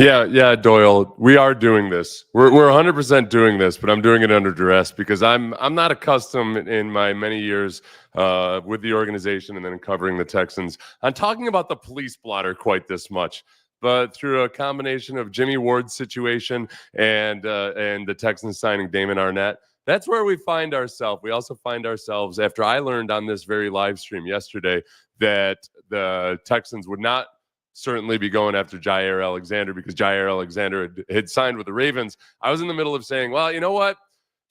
Yeah, Doyle. We are doing this. We're 100% doing this, but I'm doing it under duress because I'm not accustomed in my many years with the organization and then covering the Texans on talking about the police blotter quite this much. But through a combination of Jimmy Ward's situation and the Texans signing Damon Arnett, that's where we find ourselves. We also find ourselves after I learned on this very live stream yesterday that the Texans would not certainly be going after Jair Alexander because Jair Alexander had signed with the Ravens. I was in the middle of saying, well, you know what?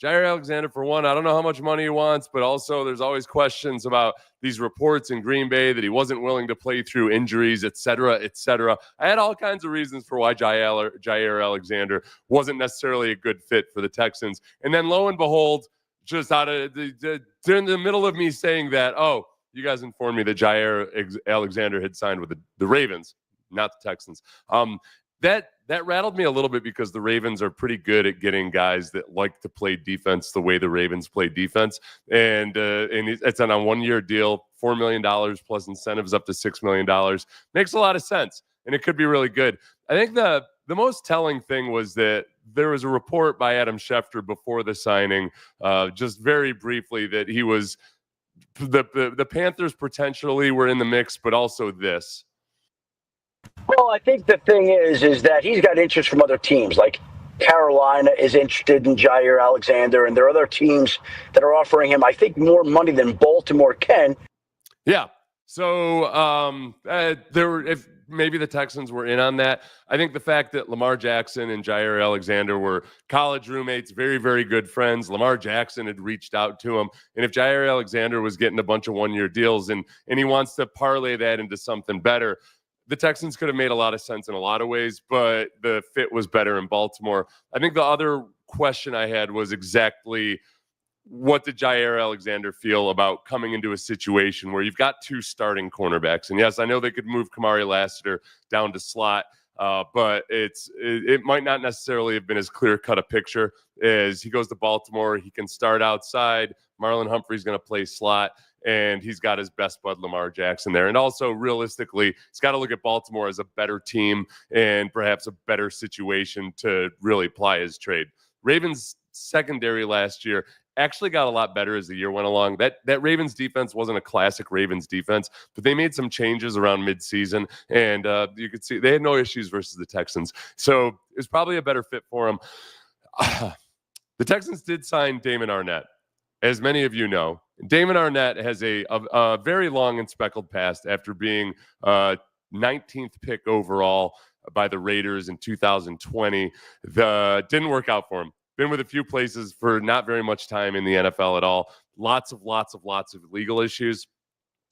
Jair Alexander, for one, I don't know how much money he wants, but also there's always questions about these reports in Green Bay that he wasn't willing to play through injuries, et cetera, et cetera. I had all kinds of reasons for why Jair Alexander wasn't necessarily a good fit for the Texans. And then lo and behold, just out of in the middle of me saying that, oh, you guys informed me that Jair Alexander had signed with the Ravens, not the Texans. That rattled me a little bit because the Ravens are pretty good at getting guys that like to play defense the way the Ravens play defense. And it's on a 1-year deal, $4 million plus incentives up to $6 million. Makes a lot of sense, and it could be really good. I think the most telling thing was that there was a report by Adam Schefter before the signing, just very briefly, that he was the Panthers potentially were in the mix, but also this. Well, I think the thing is that he's got interest from other teams. Like Carolina is interested in Jair Alexander, and there are other teams that are offering him, I think, more money than Baltimore can. Yeah. So if maybe the Texans were in on that. I think the fact that Lamar Jackson and Jair Alexander were college roommates, very, very good friends. Lamar Jackson had reached out to him. And if Jair Alexander was getting a bunch of 1-year deals and he wants to parlay that into something better, the Texans could have made a lot of sense in a lot of ways, but the fit was better in Baltimore. I think the other question I had was exactly what did Jair Alexander feel about coming into a situation where you've got two starting cornerbacks? And yes, I know they could move Kamari Lassiter down to slot, but it might not necessarily have been as clear-cut a picture as he goes to Baltimore. He can start outside. Marlon Humphrey's going to play slot, and he's got his best bud Lamar Jackson there. And also, realistically, he's got to look at Baltimore as a better team and perhaps a better situation to really ply his trade. Ravens secondary last year actually got a lot better as the year went along. That Ravens defense wasn't a classic Ravens defense, but they made some changes around midseason, and you could see they had no issues versus the Texans. So it was probably a better fit for them. The Texans did sign Damon Arnett, as many of you know. Damon Arnett has a very long and speckled past after being 19th pick overall by the Raiders in 2020. Didn't work out for him. Been with a few places for not very much time in the NFL at all. Lots of legal issues.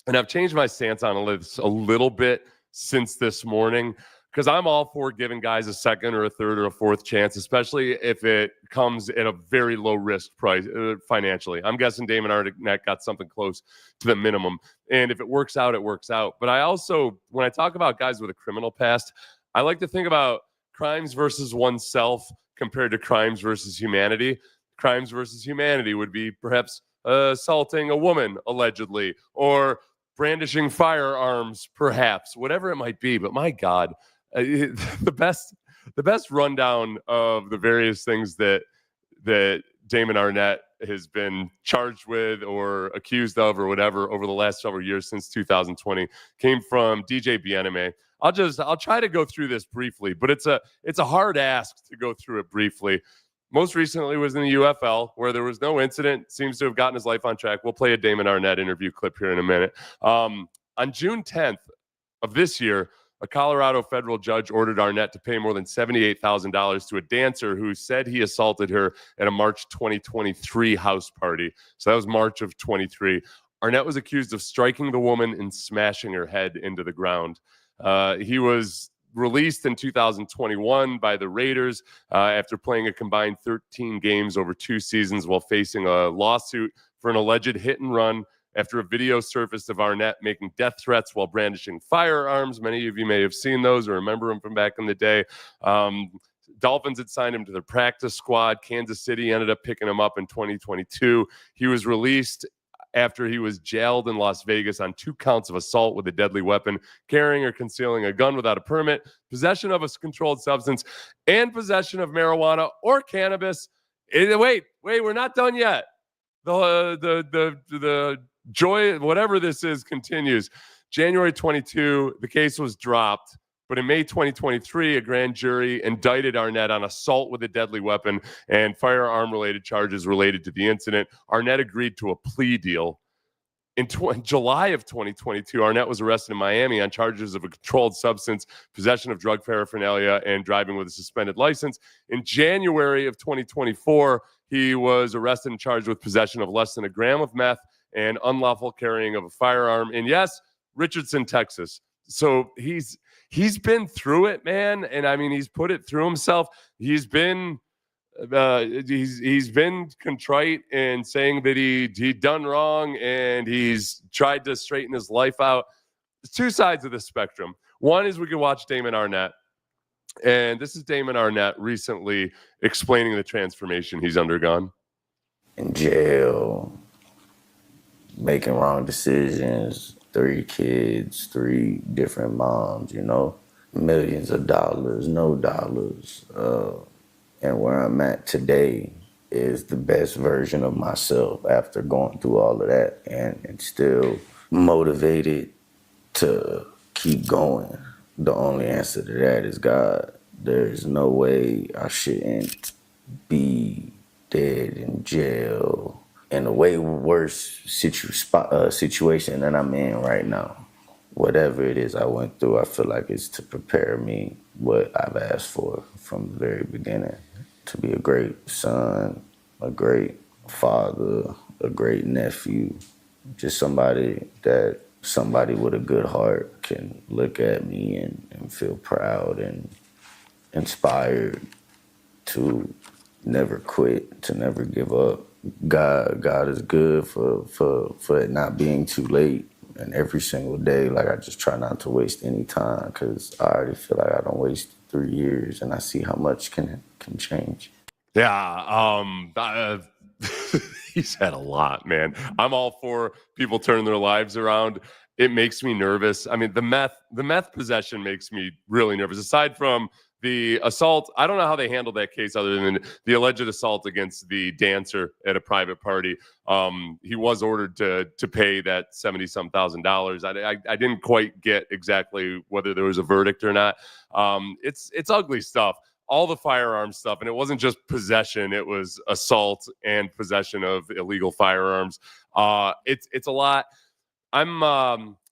And I've changed my stance on this a little bit since this morning, because I'm all for giving guys a second or a third or a fourth chance, especially if it comes at a very low risk price financially. I'm guessing Damon Arnett got something close to the minimum. And if it works out, it works out. But I also, when I talk about guys with a criminal past, I like to think about crimes versus oneself compared to crimes versus humanity. Crimes versus humanity would be perhaps assaulting a woman, allegedly, or brandishing firearms, perhaps, whatever it might be. But my God, the best rundown of the various things that Damon Arnett has been charged with or accused of or whatever over the last several years since 2020 came from DJ Bieneme. I'll try to go through this briefly, but it's a hard ask to go through it briefly. Most recently was in the UFL, where there was no incident, seems to have gotten his life on track. We'll play a Damon Arnett interview clip here in a minute. On June 10th of this year, a Colorado federal judge ordered Arnett to pay more than $78,000 to a dancer who said he assaulted her at a March 2023 house party. So that was March of 23. Arnett was accused of striking the woman and smashing her head into the ground. He was released in 2021 by the Raiders after playing a combined 13 games over 2 seasons while facing a lawsuit for an alleged hit and run after a video surfaced of Arnett making death threats while brandishing firearms. Many of you may have seen those or remember him from back in the day. Dolphins had signed him to their practice squad. Kansas City ended up picking him up in 2022. He was released after he was jailed in Las Vegas on 2 counts of assault with a deadly weapon, carrying or concealing a gun without a permit, possession of a controlled substance, and possession of marijuana or cannabis. Wait, we're not done yet. The joy, whatever this is, continues. January 22, the case was dropped. But in May 2023, a grand jury indicted Arnett on assault with a deadly weapon and firearm-related charges related to the incident. Arnett agreed to a plea deal. In July of 2022, Arnett was arrested in Miami on charges of a controlled substance, possession of drug paraphernalia, and driving with a suspended license. In January of 2024, he was arrested and charged with possession of less than a gram of meth and unlawful carrying of a firearm in, yes, Richardson, Texas. So he's been through it, man, and I mean he's put it through himself. He's been contrite and saying that he done wrong, and he's tried to straighten his life out. There's 2 sides of the spectrum. One is we can watch Damon Arnett, and this is Damon Arnett recently explaining the transformation he's undergone. In jail, making wrong decisions. 3 kids, 3 different moms, millions of dollars, no dollars. And where I'm at today is the best version of myself after going through all of that, and still motivated to keep going. The only answer to that is God. There's no way I shouldn't be dead in jail in a way worse situation than I'm in right now. Whatever it is I went through, I feel like it's to prepare me what I've asked for from the very beginning. To be a great son, a great father, a great nephew, just somebody with a good heart can look at me and feel proud and inspired to never quit, to never give up. God is good for it not being too late. And every single day, I just try not to waste any time, because I already feel like I don't waste 3 years, and I see how much can change. Yeah, he's had a lot, man. I'm all for people turning their lives around. It makes me nervous. I mean, the meth possession makes me really nervous. Aside from the assault, I don't know how they handled that case other than the alleged assault against the dancer at a private party. He was ordered to pay that $70-some thousand. I didn't quite get exactly whether there was a verdict or not. It's ugly stuff. All the firearm stuff, and it wasn't just possession; it was assault and possession of illegal firearms. It's a lot. I'm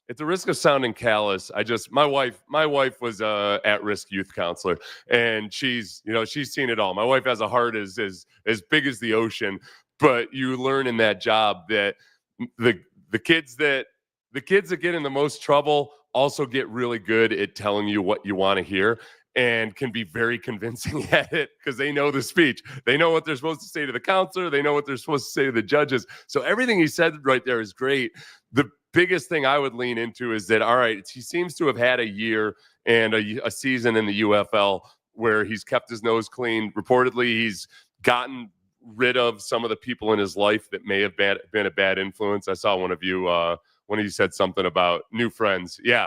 at the risk of sounding callous. My wife was at-risk youth counselor, and she's seen it all. My wife has a heart as big as the ocean, but you learn in that job that the kids that get in the most trouble also get really good at telling you what you want to hear, and can be very convincing at it because they know the speech. They know what they're supposed to say to the counselor. They know what they're supposed to say to the judges. So everything he said right there is great. The biggest thing I would lean into is that, all right, he seems to have had a year and a season in the UFL where he's kept his nose clean. Reportedly, he's gotten rid of some of the people in his life that may have been a bad influence. I saw one of you said something about new friends. Yeah,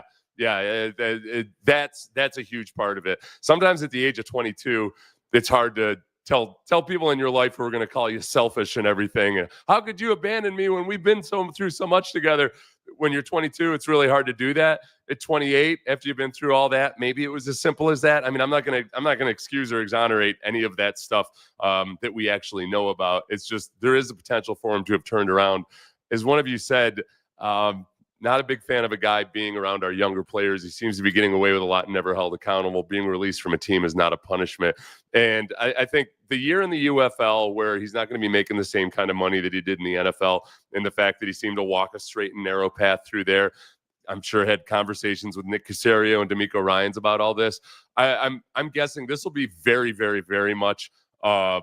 that's a huge part of it. Sometimes at the age of 22, it's hard to tell people in your life who are going to call you selfish and everything. How could you abandon me when we've been through so much together? When you're 22, it's really hard to do that. At 28, after you've been through all that, maybe it was as simple as that. I mean, I'm not gonna excuse or exonerate any of that stuff that we actually know about. It's just there is a potential for him to have turned around. As one of you said, not a big fan of a guy being around our younger players. He seems to be getting away with a lot and never held accountable. Being released from a team is not a punishment. And I think the year in the UFL where he's not going to be making the same kind of money that he did in the NFL, and the fact that he seemed to walk a straight and narrow path through there, I'm sure had conversations with Nick Caserio and D'Amico Ryans about all this. I'm guessing this will be very, very, very much a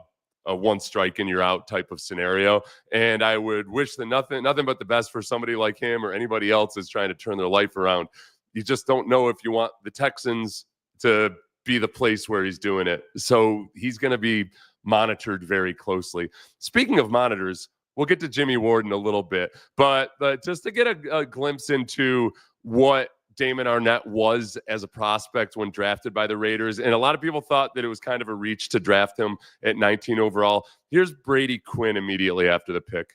one strike and you're out type of scenario. And I would wish nothing but the best for somebody like him or anybody else that's trying to turn their life around. You just don't know if you want the Texans to be the place where he's doing it. So he's going to be monitored very closely. Speaking of monitors, we'll get to Jimmy Ward in a little bit, but just to get a glimpse into what Damon Arnett was as a prospect when drafted by the Raiders. And a lot of people thought that it was kind of a reach to draft him at 19 overall. Here's Brady Quinn immediately after the pick.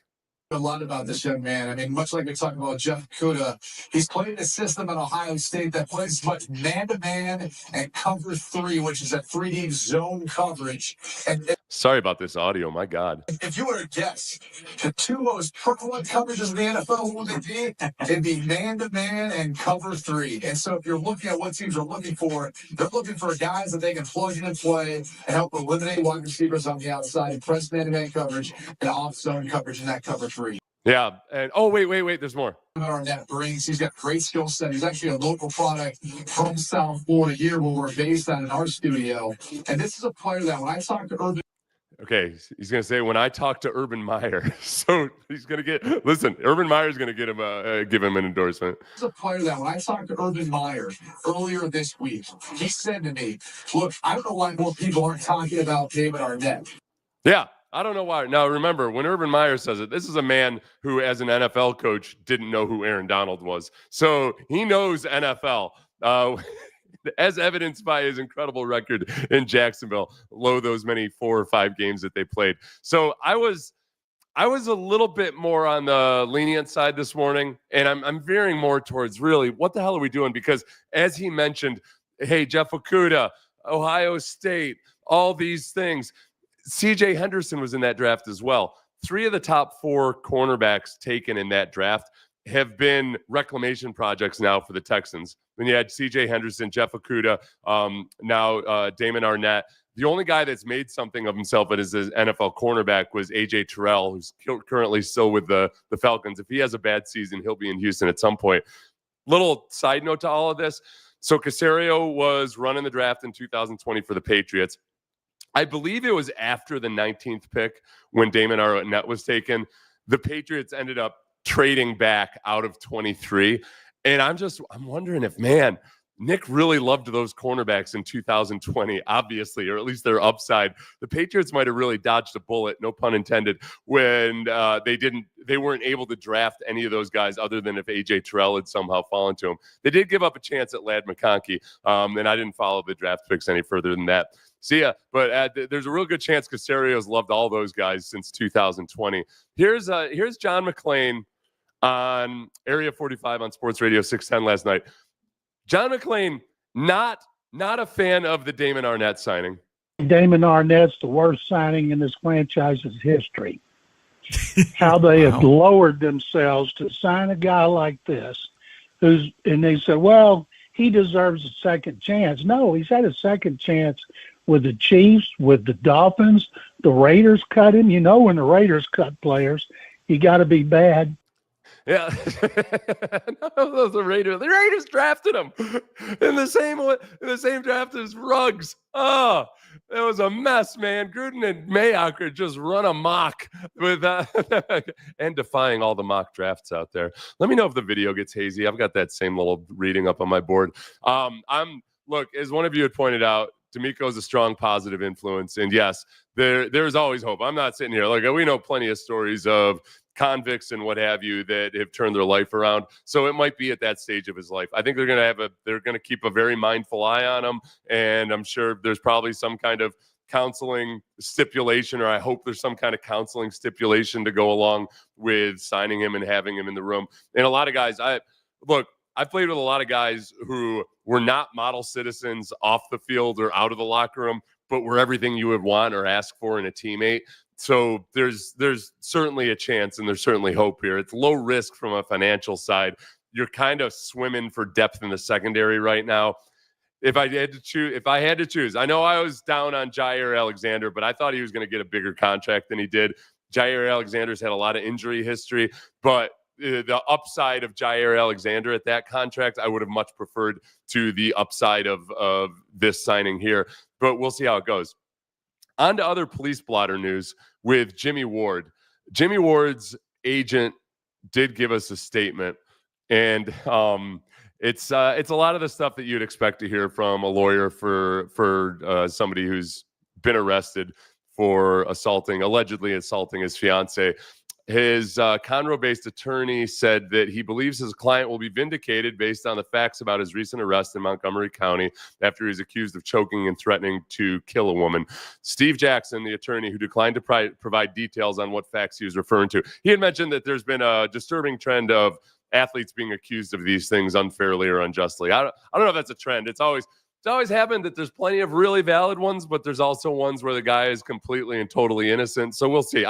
A lot about this young man. I mean, much like we talked about Jeff Okudah, he's played a system at Ohio State that plays much man-to-man and cover 3, which is a 3D zone coverage. And sorry about this audio, my God. If you were to guess, the 2 most prevalent coverages in the NFL, what would they be? It'd be man-to-man and cover 3. And so if you're looking at what teams are looking for, they're looking for guys that they can plug in and play and help eliminate wide receivers on the outside and press man-to-man coverage and off-zone coverage in that cover 3. Yeah, and wait, there's more. Arnett brings, he's got great skill set. He's actually a local product from South Florida here where we're based out in our studio. And this is a player that when I talk to Urban. Okay, he's going to say, when I talk to Urban Meyer. So he's going to get, listen, Urban Meyer's going to get him, give him an endorsement. This is a player that when I talked to Urban Meyer earlier this week, he said to me, look, I don't know why more people aren't talking about Damon Arnett. Yeah. I don't know why. Now, remember, when Urban Meyer says it, this is a man who, as an NFL coach, didn't know who Aaron Donald was. So he knows NFL, as evidenced by his incredible record in Jacksonville, those many 4 or 5 games that they played. So I was a little bit more on the lenient side this morning, and I'm veering more towards really, what the hell are we doing? Because as he mentioned, hey, Jeff Okudah, Ohio State, all these things. C.J. Henderson was in that draft as well. 3 of the top 4 cornerbacks taken in that draft have been reclamation projects now for the Texans. Then you had C.J. Henderson, Jeff Okudah, now Damon Arnett. The only guy that's made something of himself as his NFL cornerback was A.J. Terrell, who's currently still with the Falcons. If he has a bad season, he'll be in Houston at some point. Little side note to all of this. So Caserio was running the draft in 2020 for the Patriots. I believe it was after the 19th pick when Damon Arnett was taken. The Patriots ended up trading back out of 23. And I'm wondering if, man, Nick really loved those cornerbacks in 2020, obviously, or at least their upside. The Patriots might have really dodged a bullet, no pun intended, when they weren't able to draft any of those guys other than if A.J. Terrell had somehow fallen to them. They did give up a chance at Ladd McConkey, and I didn't follow the draft picks any further than that. See ya. But there's a real good chance Caserio's loved all those guys since 2020. Here's John McClain on Area 45 on Sports Radio 610 last night. John McClain, not a fan of the Damon Arnett signing. Damon Arnett's the worst signing in this franchise's history. How they have lowered themselves to sign a guy like this, and they said, well, he deserves a second chance. No, he's had a second chance with the Chiefs, with the Dolphins. The Raiders cut him. You know, when the Raiders cut players, you got to be bad. Yeah, no, the Raiders drafted him in the same draft as Ruggs. Oh, it was a mess, man. Gruden and Mayock just run amok with and defying all the mock drafts out there. Let me know if the video gets hazy. I've got that same little reading up on my board. Look, as one of you had pointed out, D'Amico is a strong positive influence, and yes, there's always hope. I'm not sitting here like we know plenty of stories of convicts and what have you that have turned their life around. So it might be at that stage of his life. I think they're going to keep a very mindful eye on him. And I'm sure there's probably some kind of counseling stipulation, or I hope there's some kind of counseling stipulation to go along with signing him and having him in the room. And a lot of guys, I played with a lot of guys who were not model citizens off the field or out of the locker room, but were everything you would want or ask for in a teammate. So there's certainly a chance, and there's certainly hope here. It's low risk from a financial side. You're kind of swimming for depth in the secondary right now. If I had to choose, I know I was down on Jaire Alexander, but I thought he was going to get a bigger contract than he did. Jaire Alexander's had a lot of injury history, but the upside of Jaire Alexander at that contract, I would have much preferred to the upside of this signing here. But we'll see how it goes. On to other police blotter news with Jimmy Ward. Jimmy Ward's agent did give us a statement, and it's a lot of the stuff that you'd expect to hear from a lawyer for somebody who's been arrested for allegedly assaulting his fiance. His Conroe-based attorney said that he believes his client will be vindicated based on the facts about his recent arrest in Montgomery County after he's accused of choking and threatening to kill a woman. Steve Jackson, the attorney who declined to provide details on what facts he was referring to, he had mentioned that there's been a disturbing trend of athletes being accused of these things unfairly or unjustly. I don't know if that's a trend. It's always happened that there's plenty of really valid ones, but there's also ones where the guy is completely and totally innocent. So we'll see.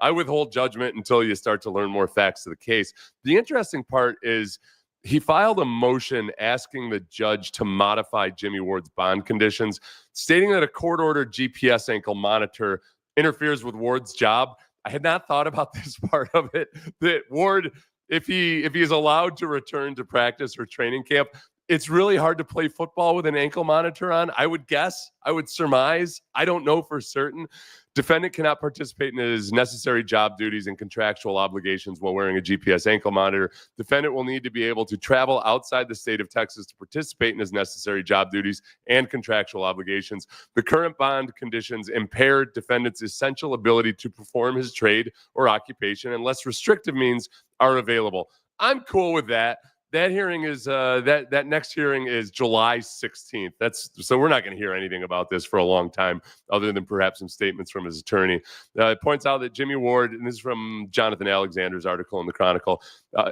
I withhold judgment until you start to learn more facts to the case. The interesting part is he filed a motion asking the judge to modify Jimmy Ward's bond conditions, stating that a court-ordered GPS ankle monitor interferes with Ward's job. I had not thought about this part of it, that Ward, if he is allowed to return to practice or training camp, it's really hard to play football with an ankle monitor on. I would guess, I would surmise, I don't know for certain. Defendant cannot participate in his necessary job duties and contractual obligations while wearing a GPS ankle monitor. Defendant will need to be able to travel outside the state of Texas to participate in his necessary job duties and contractual obligations. The current bond conditions impair defendant's essential ability to perform his trade or occupation unless restrictive means are available. I'm cool with that. That hearing is that next hearing is July 16th. So we're not going to hear anything about this for a long time, other than perhaps some statements from his attorney. It points out that Jimmy Ward, and this is from Jonathan Alexander's article in the Chronicle,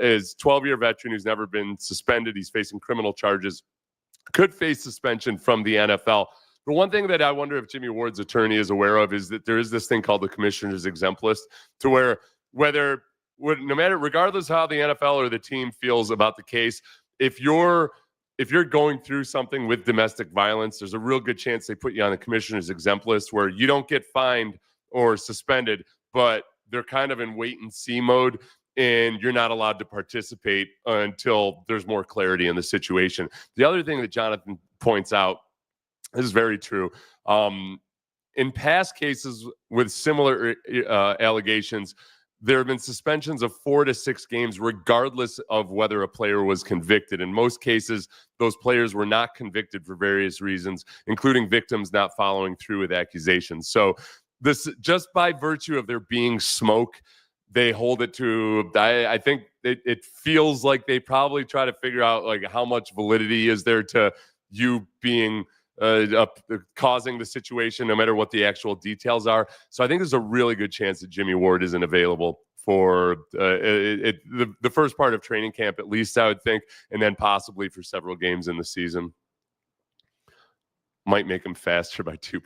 is 12-year veteran who's never been suspended. He's facing criminal charges, could face suspension from the NFL. The one thing that I wonder if Jimmy Ward's attorney is aware of is that there is this thing called the commissioner's exempt list, to where regardless how the NFL or the team feels about the case, if you're going through something with domestic violence, there's a real good chance they put you on the commissioner's exempt list, where you don't get fined or suspended, but they're kind of in wait and see mode, and you're not allowed to participate until there's more clarity in the situation. The other thing that Jonathan points out, this is very true. In past cases with similar allegations, there have been suspensions of 4 to 6 games, regardless of whether a player was convicted. In most cases, those players were not convicted for various reasons, including victims not following through with accusations. So this, just by virtue of there being smoke, they hold it to, I think it feels like they probably try to figure out like how much validity is there to you being causing the situation, no matter what the actual details are. So I think there's a really good chance that Jimmy Ward isn't available for the first part of training camp, at least, I would think, and then possibly for several games in the season. Might make him faster by 2%,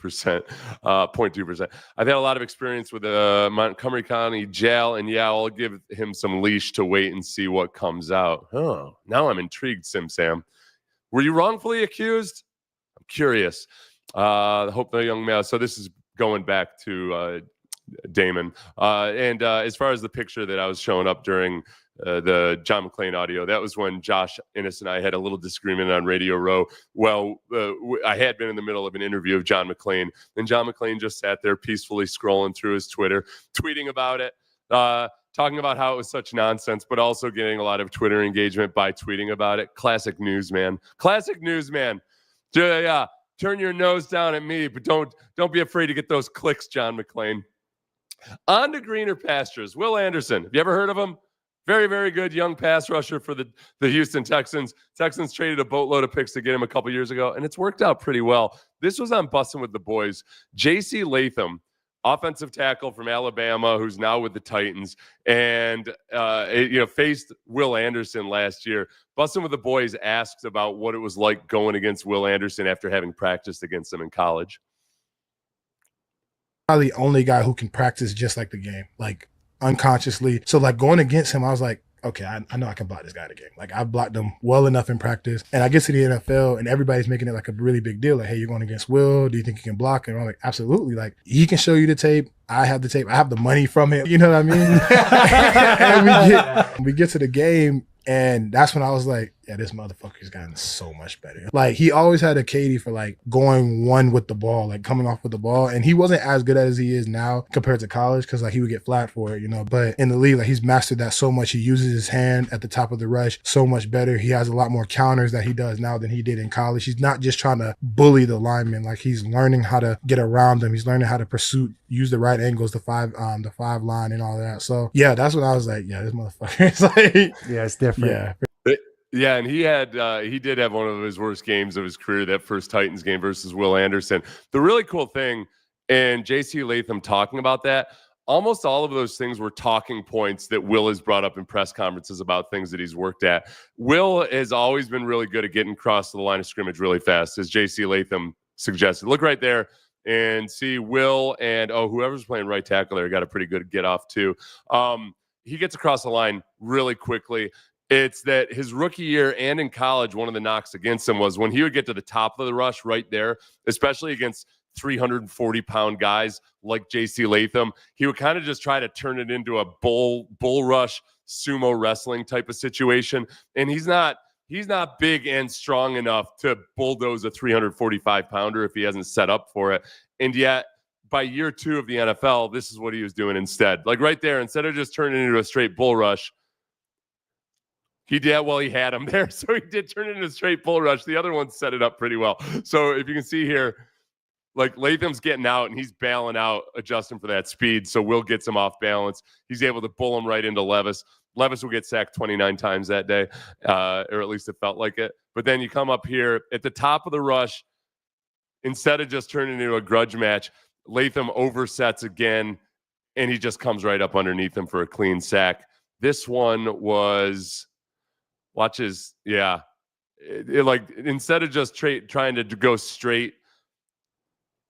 0.2%. I've had a lot of experience with the Montgomery County jail, and yeah, I'll give him some leash to wait and see what comes out. Oh, now I'm intrigued, Sam. Were you wrongfully accused? Curious. Hope the young man. So this is going back to Damon. And as far as the picture that I was showing up during the John McClain audio, that was when Josh Innes and I had a little disagreement on Radio Row. Well, I had been in the middle of an interview of John McClain, and John McClain just sat there peacefully scrolling through his Twitter, tweeting about it, talking about how it was such nonsense, but also getting a lot of Twitter engagement by tweeting about it. Classic newsman. Yeah, turn your nose down at me, but don't be afraid to get those clicks, John McClain. On to greener pastures. Will Anderson. Have you ever heard of him? Very, very good young pass rusher for the Houston Texans. Texans traded a boatload of picks to get him a couple years ago, and it's worked out pretty well. This was on Bussin' with the Boys. J.C. Latham, offensive tackle from Alabama, who's now with the Titans, and faced Will Anderson last year. Bussin' with the Boys asked about what it was like going against Will Anderson after having practiced against him in college. Probably the only guy who can practice just like the game, like unconsciously. So like going against him, I was like, okay, I know I can block this guy in the game. Like I blocked him well enough in practice. And I get to the NFL and everybody's making it like a really big deal. Like, hey, you're going against Will. Do you think you can block him? I'm like, absolutely. Like he can show you the tape. I have the tape. I have the money from him. You know what I mean? And we get to the game, and that's when I was like, yeah, this motherfucker's gotten so much better. Like, he always had a KD for like going one with the ball, like coming off with the ball. And he wasn't as good as he is now compared to college, because like he would get flat for it, you know. But in the league, like, he's mastered that so much. He uses his hand at the top of the rush so much better. He has a lot more counters that he does now than he did in college. He's not just trying to bully the lineman. Like, he's learning how to get around them. He's learning how to pursue, use the right angles, the five line and all that. So yeah, that's when I was like, yeah, this motherfucker is like, yeah, it's different. Yeah. Yeah, and he did have one of his worst games of his career, that first Titans game versus Will Anderson. The really cool thing, and J.C. Latham talking about that, almost all of those things were talking points that Will has brought up in press conferences about things that he's worked at. Will has always been really good at getting across the line of scrimmage really fast, as J.C. Latham suggested. Look right there and see Will and, whoever's playing right tackle there got a pretty good get off too. He gets across the line really quickly. It's that his rookie year and in college, one of the knocks against him was when he would get to the top of the rush right there, especially against 340-pound guys like J.C. Latham, he would kind of just try to turn it into a bull rush sumo wrestling type of situation. And he's not big and strong enough to bulldoze a 345-pounder if he hasn't set up for it. And yet, by year 2 of the NFL, this is what he was doing instead. Like right there, instead of just turning it into a straight bull rush, he had him there. So he did turn it into a straight bull rush. The other one set it up pretty well. So if you can see here, like Latham's getting out and he's bailing out, adjusting for that speed. So Will gets him off balance. He's able to bull him right into Levis. Levis will get sacked 29 times that day, or at least it felt like it. But then you come up here at the top of the rush, instead of just turning into a grudge match, Latham oversets again, and he just comes right up underneath him for a clean sack. This one was... instead of just trying to go straight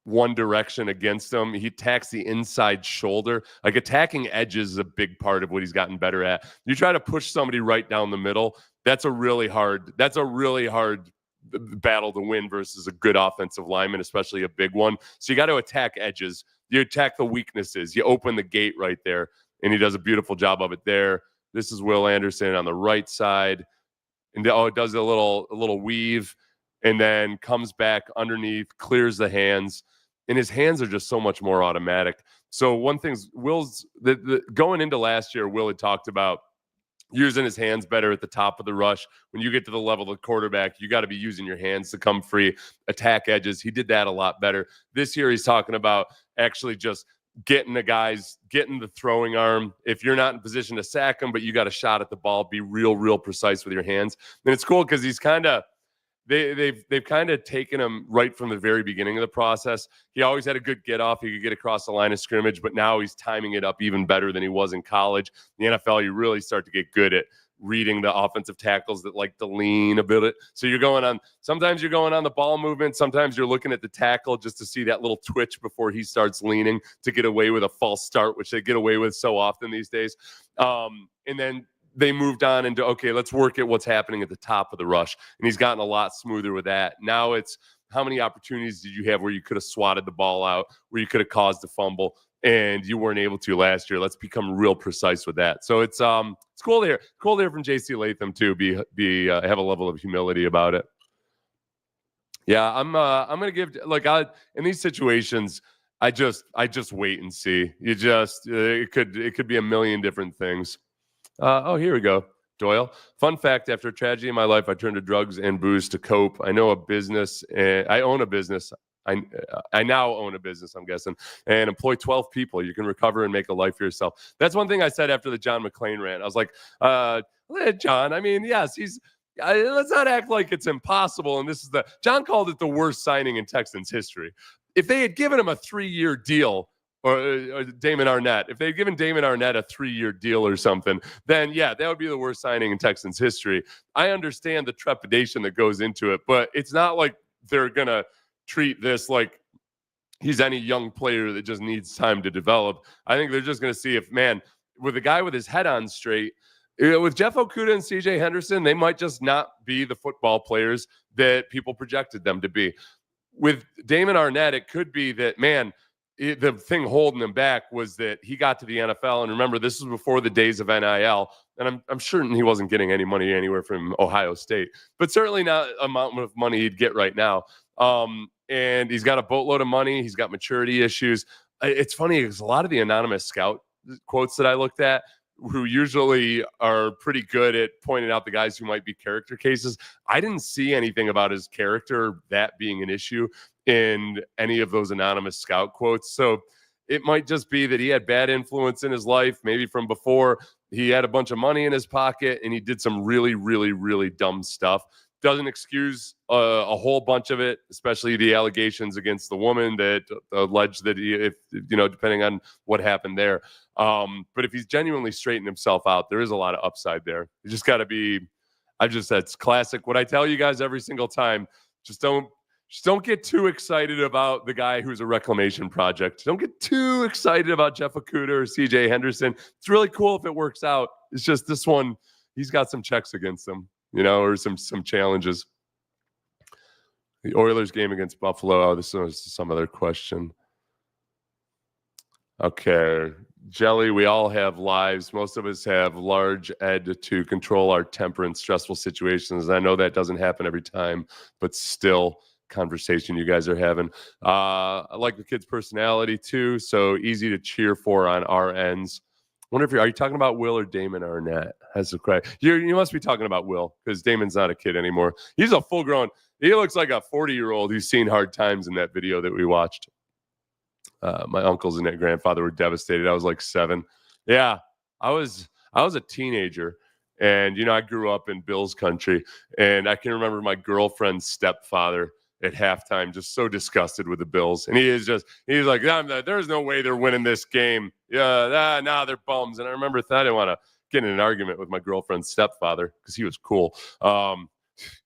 one direction against him, he attacks the inside shoulder. Like, attacking edges is a big part of what he's gotten better at. You try to push somebody right down the middle, that's a really hard battle to win versus a good offensive lineman, especially a big one. So you got to attack edges. You attack the weaknesses. You open the gate right there, and he does a beautiful job of it there. This is Will Anderson on the right side. And it does a little weave and then comes back underneath, clears the hands. And his hands are just so much more automatic. So one thing, going into last year, Will had talked about using his hands better at the top of the rush. When you get to the level of the quarterback, you got to be using your hands to come free, attack edges. He did that a lot better. This year, he's talking about actually just getting the throwing arm. If you're not in position to sack him, but you got a shot at the ball, be real precise with your hands. And it's cool because he's they've kind of taken him right from the very beginning of the process. He always had a good get off. He could get across the line of scrimmage, but now he's timing it up even better than he was in college. In the NFL, you really start to get good at reading the offensive tackles that like to lean a bit. So sometimes you're going on the ball movement. Sometimes you're looking at the tackle just to see that little twitch before he starts leaning to get away with a false start, which they get away with so often these days. And then they moved on into, okay, let's work at what's happening at the top of the rush. And he's gotten a lot smoother with that. Now it's, how many opportunities did you have where you could have swatted the ball out, where you could have caused a fumble, and you weren't able to last year? Let's become real precise with that. So it's cool to hear. Cool to hear from J.C. Latham too. Have a level of humility about it. Yeah, I'm gonna give, in these situations, I just wait and see. You just it could be a million different things. Here we go. Doyle. Fun fact: after a tragedy in my life, I turned to drugs and booze to cope. I own a business. I now own a business, I'm guessing, and employ 12 people. You can recover and make a life for yourself. That's one thing I said after the John McClain rant. I was like, John, I mean, yes, let's not act like it's impossible. And John called it the worst signing in Texans history. If they had given him a 3-year deal, or Damon Arnett, if they'd given Damon Arnett a 3-year deal or something, then yeah, that would be the worst signing in Texans history. I understand the trepidation that goes into it, but it's not like they're going to treat this like he's any young player that just needs time to develop. I think they're just going to see if, with a guy with his head on straight, with Jeff Okudah and CJ Henderson, they might just not be the football players that people projected them to be. With Damon Arnett, it could be that, the thing holding him back was that he got to the NFL. And remember, this was before the days of NIL. And I'm certain he wasn't getting any money anywhere from Ohio State, but certainly not amount of money he'd get right now. And he's got a boatload of money. He's got maturity issues. It's funny because a lot of the anonymous scout quotes that I looked at, who usually are pretty good at pointing out the guys who might be character cases, I didn't see anything about his character, that being an issue, in any of those anonymous scout quotes. So it might just be that he had bad influence in his life, maybe from before. He had a bunch of money in his pocket and he did some really, really, really dumb stuff. Doesn't excuse a whole bunch of it, especially the allegations against the woman that alleged that he, if depending on what happened there. But if he's genuinely straightened himself out, there is a lot of upside there. You just got to be. That's classic. What I tell you guys every single time: just don't get too excited about the guy who's a reclamation project. Don't get too excited about Jeff Okudah or CJ Henderson. It's really cool if it works out. It's just this one, he's got some checks against him, or some challenges. The Oilers game against Buffalo. Oh, this is some other question. Okay. Jelly, we all have lives. Most of us have large ed to control our temper in stressful situations. I know that doesn't happen every time, but still, conversation you guys are having. I like the kid's personality too, so easy to cheer for on our ends. Wonder if are you talking about Will or Damon Arnett? That's the correct. You must be talking about Will, because Damon's not a kid anymore. He's a full grown. He looks like a 40-year-old who's seen hard times in that video that we watched. My uncles and grandfather were devastated. I was like 7. Yeah, I was a teenager, and I grew up in Bills country, and I can remember my girlfriend's stepfather at halftime just so disgusted with the Bills, and he's like, there's no way they're winning this game. Yeah, they're bums. And I remember I didn't want to get in an argument with my girlfriend's stepfather because he was cool.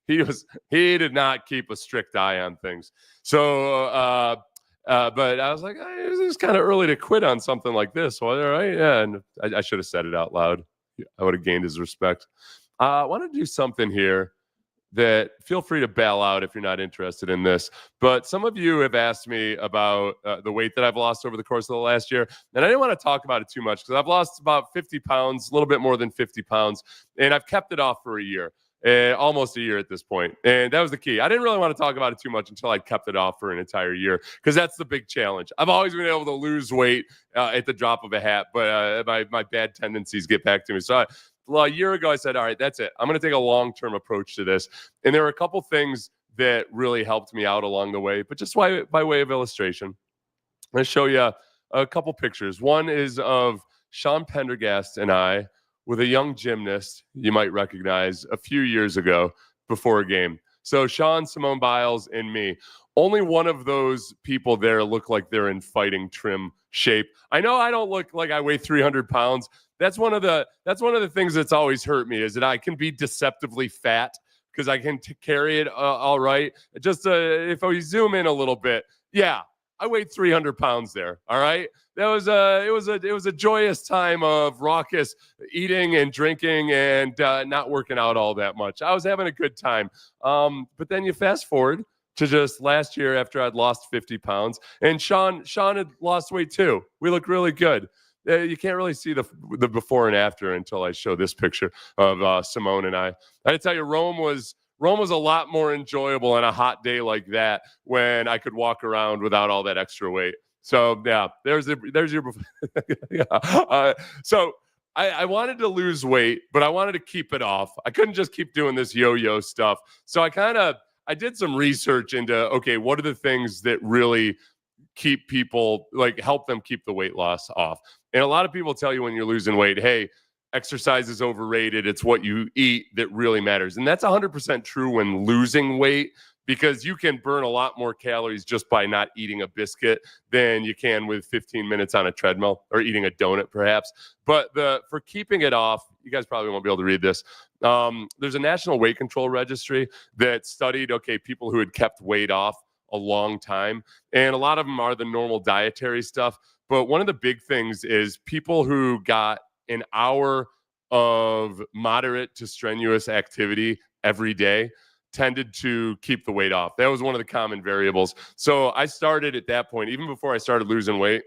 He did not keep a strict eye on things. So, but I was like, it's kind of early to quit on something like this. Well, all right, yeah, and I should have said it out loud. I would have gained his respect. I want to do something here that feel free to bail out if you're not interested in this. But some of you have asked me about the weight that I've lost over the course of the last year. And I didn't want to talk about it too much because I've lost about 50 pounds, a little bit more than 50 pounds. And I've kept it off for a year, almost a year at this point. And that was the key. I didn't really want to talk about it too much until I kept it off for an entire year, because that's the big challenge. I've always been able to lose weight at the drop of a hat, but my bad tendencies get back to me. So a year ago, I said, all right, that's it. I'm going to take a long-term approach to this. And there were a couple things that really helped me out along the way, but just by way of illustration, I'm going to show you a couple pictures. One is of Sean Pendergast and I with a young gymnast you might recognize a few years ago before a game. So Sean, Simone Biles, and me. Only one of those people there look like they're in fighting trim shape. I know I don't look like I weigh 300 pounds. That's one of the things that's always hurt me, is that I can be deceptively fat because I can carry it all right. Just if we zoom in a little bit, yeah, I weighed 300 pounds there. All right, it was a joyous time of raucous eating and drinking and not working out all that much. I was having a good time. But then you fast forward to just last year after I'd lost 50 pounds, and Sean had lost weight too. We look really good. You can't really see the before and after until I show this picture of Simone and I. I had to tell you, Rome was a lot more enjoyable on a hot day like that when I could walk around without all that extra weight. So yeah, there's your. Yeah. So I wanted to lose weight, but I wanted to keep it off. I couldn't just keep doing this yo-yo stuff. So I did some research into, okay, what are the things that really keep people, help them keep the weight loss off. And a lot of people tell you when you're losing weight, hey, exercise is overrated. It's what you eat that really matters. And that's 100% true when losing weight, because you can burn a lot more calories just by not eating a biscuit than you can with 15 minutes on a treadmill or eating a donut perhaps. But for keeping it off, you guys probably won't be able to read this. There's a national weight control registry that studied, people who had kept weight off a long time. And a lot of them are the normal dietary stuff. But one of the big things is people who got an hour of moderate to strenuous activity every day tended to keep the weight off. That was one of the common variables. So I started at that point, even before I started losing weight.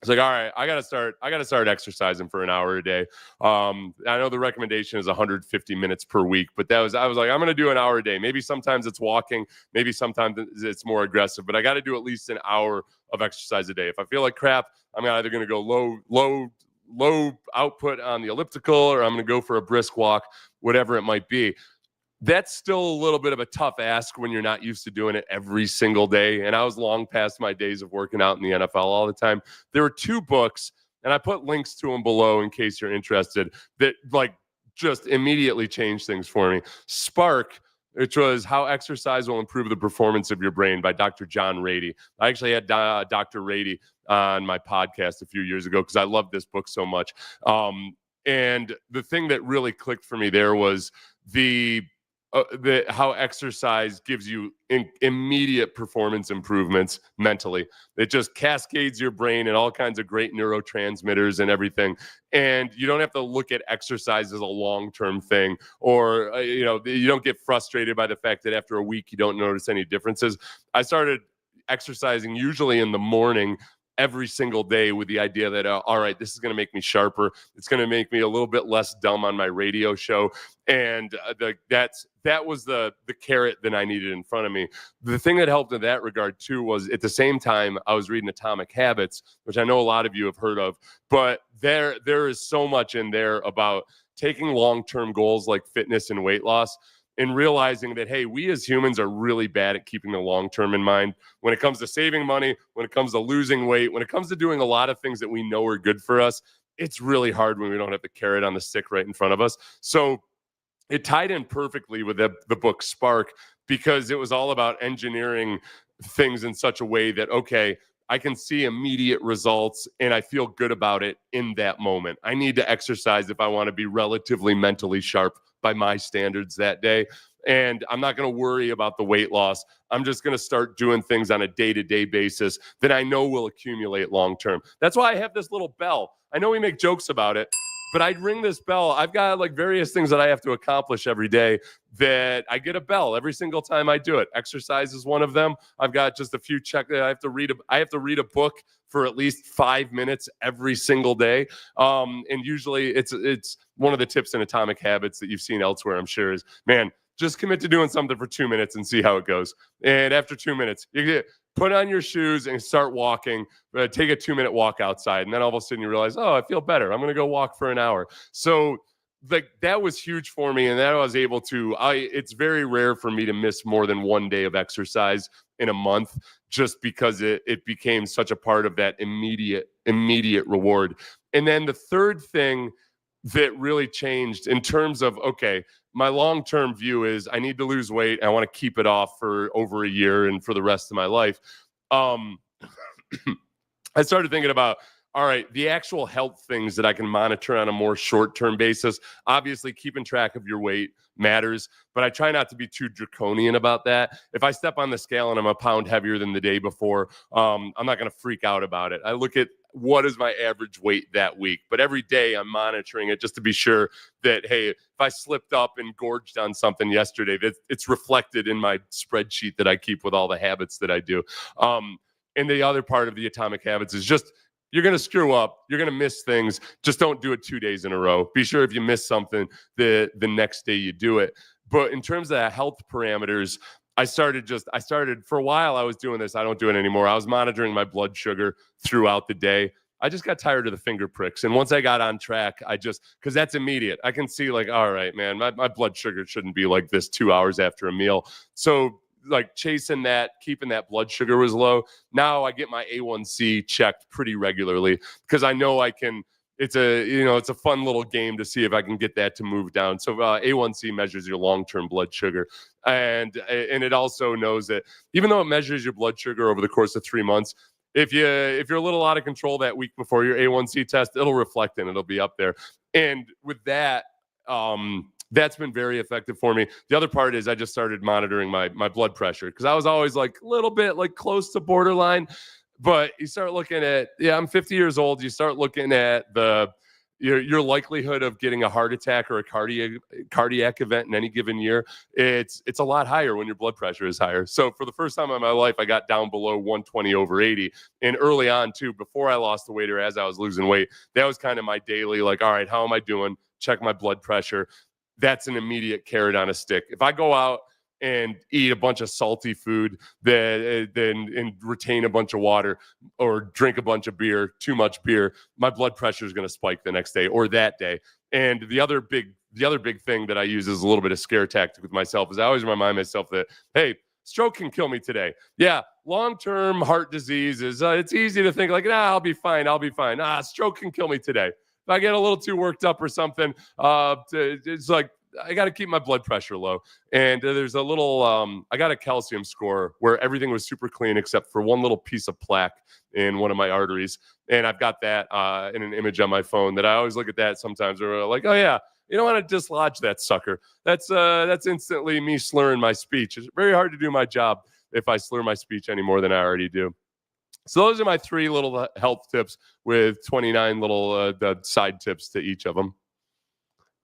It's like, all right, I gotta start exercising for an hour a day. I know the recommendation is 150 minutes per week, but I was like, I'm gonna do an hour a day. Maybe sometimes it's walking, maybe sometimes it's more aggressive, but I got to do at least an hour of exercise a day. If I feel like crap, I'm either gonna go low output on the elliptical, or I'm gonna go for a brisk walk, whatever it might be. That's still a little bit of a tough ask when you're not used to doing it every single day. And I was long past my days of working out in the NFL all the time. There were 2 books, and I put links to them below in case you're interested, that like just immediately changed things for me. Spark, which was How Exercise Will Improve the Performance of Your Brain by Dr. John Rady. I actually had Dr. Rady on my podcast a few years ago because I love this book so much. And the thing that really clicked for me there was how exercise gives you immediate performance improvements mentally. It just cascades your brain and all kinds of great neurotransmitters and everything. And you don't have to look at exercise as a long-term thing, or you don't get frustrated by the fact that after a week you don't notice any differences. I started exercising usually in the morning every single day with the idea that, all right, this is going to make me sharper. It's going to make me a little bit less dumb on my radio show. And that was the carrot that I needed in front of me. The thing that helped in that regard too was at the same time I was reading Atomic Habits, which I know a lot of you have heard of, but there is so much in there about taking long-term goals like fitness and weight loss, and realizing that, hey, we as humans are really bad at keeping the long term in mind. When it comes to saving money, when it comes to losing weight, when it comes to doing a lot of things that we know are good for us, it's really hard when we don't have the carrot on the stick right in front of us. So it tied in perfectly with the book Spark, because it was all about engineering things in such a way that, okay, I can see immediate results and I feel good about it in that moment. I need to exercise if I want to be relatively mentally sharp by my standards that day. And I'm not going to worry about the weight loss. I'm just going to start doing things on a day-to-day basis that I know will accumulate long-term. That's why I have this little bell. I know we make jokes about it, but I'd ring this bell. I've got like various things that I have to accomplish every day that I get a bell every single time I do it. Exercise is one of them. I've got just a few I have to read a book for at least 5 minutes every single day. And usually it's one of the tips in Atomic Habits that you've seen elsewhere, I'm sure, is, man, just commit to doing something for 2 minutes and see how it goes. And after 2 minutes, you put on your shoes and start walking. Take a 2-minute walk outside. And then all of a sudden you realize, oh, I feel better. I'm going to go walk for an hour. So like that was huge for me. And that I was able to, it's very rare for me to miss more than 1 day of exercise in a month, just because it became such a part of that immediate reward. And then the third thing that really changed in terms of, okay, my long-term view is I need to lose weight. I want to keep it off for over a year and for the rest of my life. I started thinking about, all right, the actual health things that I can monitor on a more short-term basis. Obviously, keeping track of your weight matters, but I try not to be too draconian about that. If I step on the scale and I'm a pound heavier than the day before, I'm not going to freak out about it. I look at what is my average weight that week, but every day I'm monitoring it just to be sure that, hey, if I slipped up and gorged on something yesterday, that it's reflected in my spreadsheet that I keep with all the habits that I do. And the other part of the Atomic Habits is just, you're going to screw up. You're going to miss things. Just don't do it 2 days in a row. Be sure if you miss something, the next day you do it. But in terms of the health parameters, I started for a while. I was doing this. I don't do it anymore. I was monitoring my blood sugar throughout the day. I just got tired of the finger pricks. And once I got on track, because that's immediate. I can see like, all right, man, my blood sugar shouldn't be like this 2 hours after a meal. So like chasing that, keeping that blood sugar was low. Now I get my A1C checked pretty regularly because I know I can. It's a fun little game to see if I can get that to move down. So A1C measures your long-term blood sugar, and it also knows that even though it measures your blood sugar over the course of 3 months, if you're a little out of control that week before your A1C test, it'll reflect and it'll be up there. And with that, that's been very effective for me. The other part is I just started monitoring my blood pressure because I was always like a little bit like close to borderline. But you start looking at, I'm 50 years old. You start looking at the your likelihood of getting a heart attack or a cardiac event in any given year, it's a lot higher when your blood pressure is higher. So for the first time in my life, I got down below 120/80. And early on too, before I lost the weight or as I was losing weight, that was kind of my daily, like, all right, how am I doing? Check my blood pressure. That's an immediate carrot on a stick. If I go out and eat a bunch of salty food, and retain a bunch of water or drink a bunch of beer, too much beer, my blood pressure is going to spike the next day or that day. And the other big thing that I use as a little bit of scare tactic with myself is I always remind myself that, hey, stroke can kill me today. Yeah, long-term heart disease is, it's easy to think like, I'll be fine. Stroke can kill me today. If I get a little too worked up or something, it's like, I got to keep my blood pressure low. And there's a little, I got a calcium score where everything was super clean except for one little piece of plaque in one of my arteries. And I've got that in an image on my phone that I always look at that sometimes. Where like, oh yeah, you don't want to dislodge that sucker. That's instantly me slurring my speech. It's very hard to do my job if I slur my speech any more than I already do. So those are my 3 little health tips with 29 little side tips to each of them.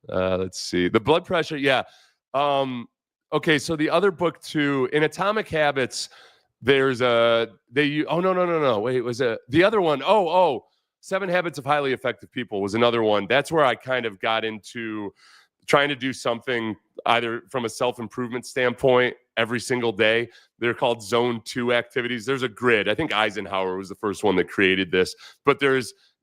Let's see. The blood pressure. Yeah. Okay. So the other book too, in Atomic Habits, there's no. Wait, was it the other one? Oh, 7 Habits of Highly Effective People was another one. That's where I kind of got into trying to do something either from a self-improvement standpoint every single day. They're called Zone 2 activities. There's a grid. I think Eisenhower was the first one that created this, but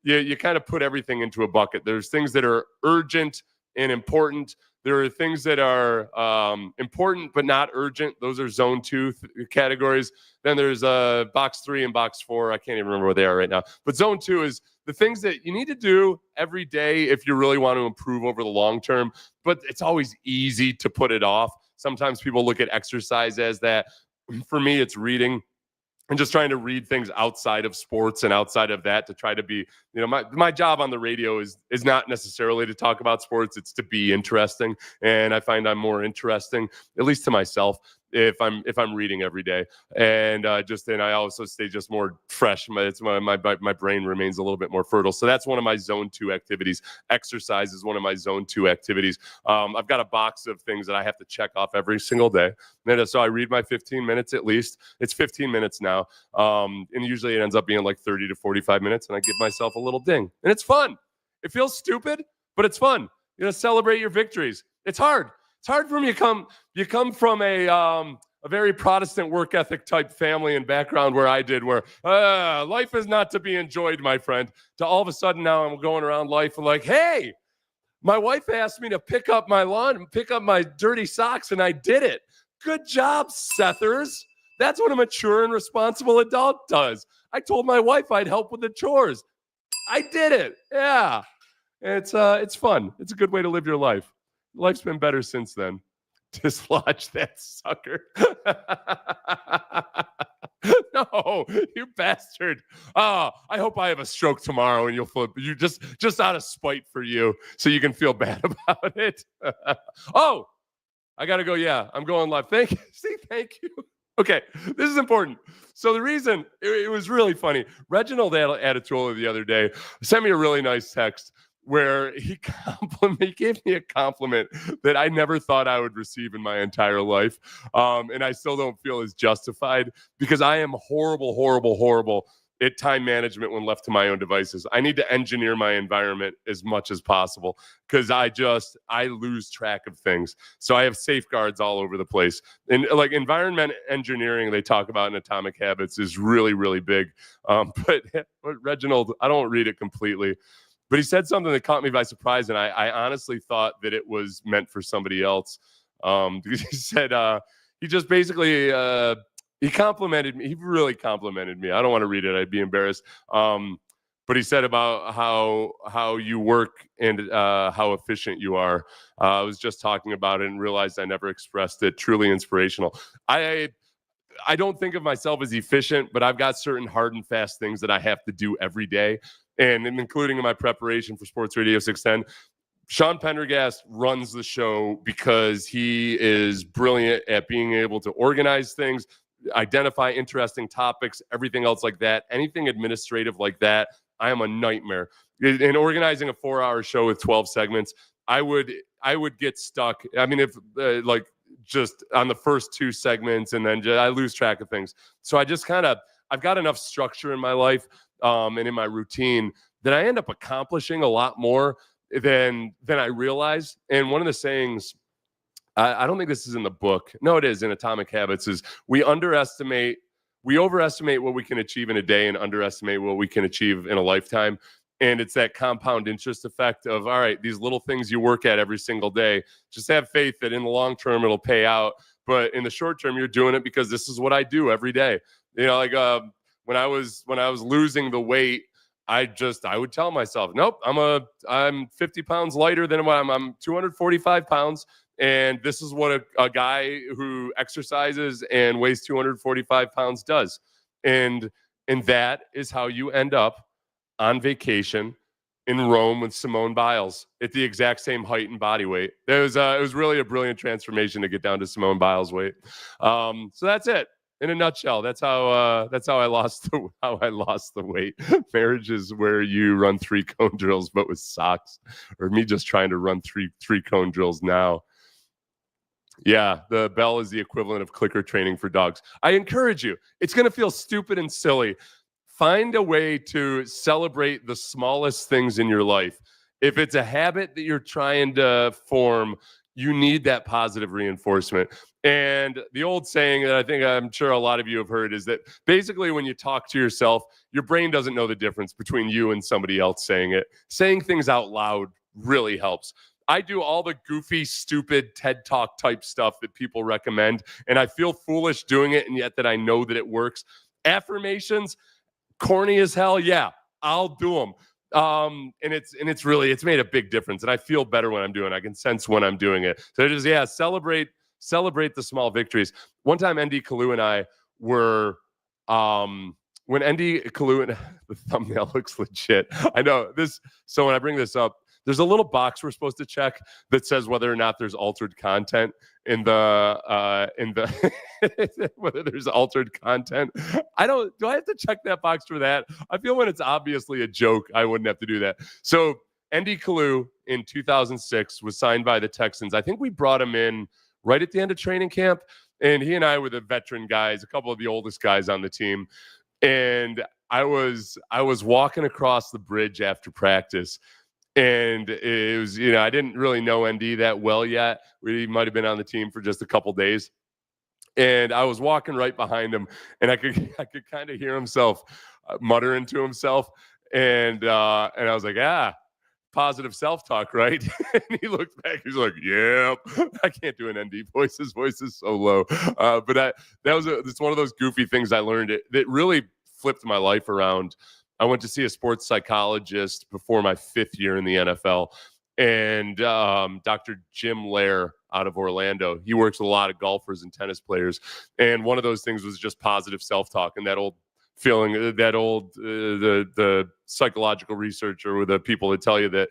you kind of put everything into a bucket. There's things that are urgent and important. There are things that are important but not urgent. Those are Zone 2 categories. Then there's box 3 and box 4. I can't even remember what they are right now. But Zone 2 is the things that you need to do every day if you really want to improve over the long term. But it's always easy to put it off. Sometimes people look at exercise as that. For me, it's reading. And just trying to read things outside of sports and outside of that to try to be, my job on the radio is not necessarily to talk about sports. It's to be interesting. And I find I'm more interesting, at least to myself, if I'm reading every day. And I also stay just more fresh. My brain remains a little bit more fertile. So that's one of my Zone 2 activities. Exercise is one of my Zone 2 activities. I've got a box of things that I have to check off every single day. And so I read my 15 minutes at least. It's 15 minutes now. And usually it ends up being like 30 to 45 minutes. And I give myself a little ding. And it's fun. It feels stupid, but it's fun. Celebrate your victories. It's hard. It's hard for me. You come from a very Protestant work ethic type family and background where I did, where life is not to be enjoyed, my friend. To all of a sudden now I'm going around life like, hey, my wife asked me to pick up my lawn and pick up my dirty socks, and I did it. Good job, Sethers. That's what a mature and responsible adult does. I told my wife I'd help with the chores. I did it. Yeah. It's fun. It's a good way to live your life. Life's been better since then. Dislodge that sucker. No, you bastard. I hope I have a stroke tomorrow and you'll flip. You just out of spite for you, so you can feel bad about it. Oh, I gotta go. Yeah, I'm going live. Thank you. Okay, this is important. So the reason it was really funny, Reginald Adatola the other day sent me a really nice text where he gave me a compliment that I never thought I would receive in my entire life. And I still don't feel as justified because I am horrible at time management when left to my own devices. I need to engineer my environment as much as possible because I lose track of things. So I have safeguards all over the place. And like environment engineering, they talk about in Atomic Habits is really, really big. But Reginald, I don't read it completely. But he said something that caught me by surprise, and I honestly thought that it was meant for somebody else. Because he said he just basically he complimented me. He really complimented me. I don't want to read it; I'd be embarrassed. But he said about how you work and how efficient you are. I was just talking about it and realized I never expressed it. Truly inspirational. I don't think of myself as efficient, but I've got certain hard and fast things that I have to do every day. And including in my preparation for Sports Radio 610, Sean Pendergast runs the show because he is brilliant at being able to organize things, identify interesting topics, everything else like that. Anything administrative like that, I am a nightmare. in organizing a 4-hour show with 12 segments, I would get stuck. I mean, if like just on the first 2 segments, and then I lose track of things. So I just I've got enough structure in my life and in my routine that I end up accomplishing a lot more than I realize. And one of the sayings, I don't think this is in the book. No, it is in Atomic Habits, is we overestimate what we can achieve in a day and underestimate what we can achieve in a lifetime. And it's that compound interest effect of, all right, these little things you work at every single day, just have faith that in the long term it'll pay out. But in the short term, you're doing it because this is what I do every day. You know, like when I was losing the weight, I would tell myself, nope, I'm 50 pounds lighter than what I'm 245 pounds. And this is what a guy who exercises and weighs 245 pounds does. And that is how you end up on vacation in Rome with Simone Biles at the exact same height and body weight. It was really a brilliant transformation to get down to Simone Biles weight. So that's it. In a nutshell, that's how I lost the weight. Marriage is where you run 3 cone drills, but with socks, or me just trying to run three cone drills now. Yeah, the bell is the equivalent of clicker training for dogs. I encourage you. It's going to feel stupid and silly. Find a way to celebrate the smallest things in your life. If it's a habit that you're trying to form, you need that positive reinforcement. And the old saying that I'm sure a lot of you have heard is that basically when you talk to yourself, your brain doesn't know the difference between you and somebody else saying it. Saying things out loud really helps. I do all the goofy, stupid TED Talk type stuff that people recommend, and I feel foolish doing it, and yet that I know that it works. Affirmations, corny as hell, yeah, I'll do them. And it's made a big difference, and I feel better when I'm doing it. I can sense when I'm doing it. So just celebrate the small victories. One time, ND Kalu and I were when ND Kalu and the thumbnail looks legit. I know this. So when I bring this up, there's a little box we're supposed to check that says whether or not there's altered content in the whether there's altered content. Do I have to check that box for that? I feel when it's obviously a joke, I wouldn't have to do that. So ND Kalu in 2006 was signed by the Texans. I think we brought him in right at the end of training camp, and he and I were the veteran guys, a couple of the oldest guys on the team. And I was walking across the bridge after practice. And it was, I didn't really know ND that well yet. We might have been on the team for just a couple days. And I was walking right behind him, and I could kind of hear himself muttering to himself. And I was like, positive self-talk, right? And he looked back, he's like, yeah, I can't do an ND voice. His voice is so low. But it's one of those goofy things I learned that really flipped my life around. I went to see a sports psychologist before my 5th year in the NFL, and Dr. Jim Lair out of Orlando. He works with a lot of golfers and tennis players, and one of those things was just positive self-talk and that old feeling, the psychological researcher or the people that tell you that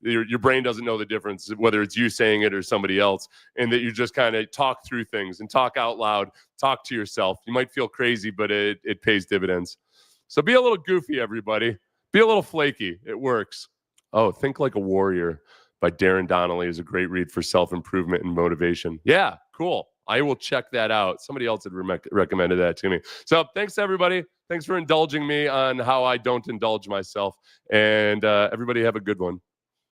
your brain doesn't know the difference, whether it's you saying it or somebody else, and that you just kind of talk through things and talk out loud, talk to yourself. You might feel crazy, but it pays dividends. So be a little goofy, everybody. Be a little flaky. It works. Oh, Think Like a Warrior by Darren Donnelly is a great read for self-improvement and motivation. Yeah, cool. I will check that out. Somebody else had recommended that to me. So thanks, everybody. Thanks for indulging me on how I don't indulge myself. And everybody have a good one.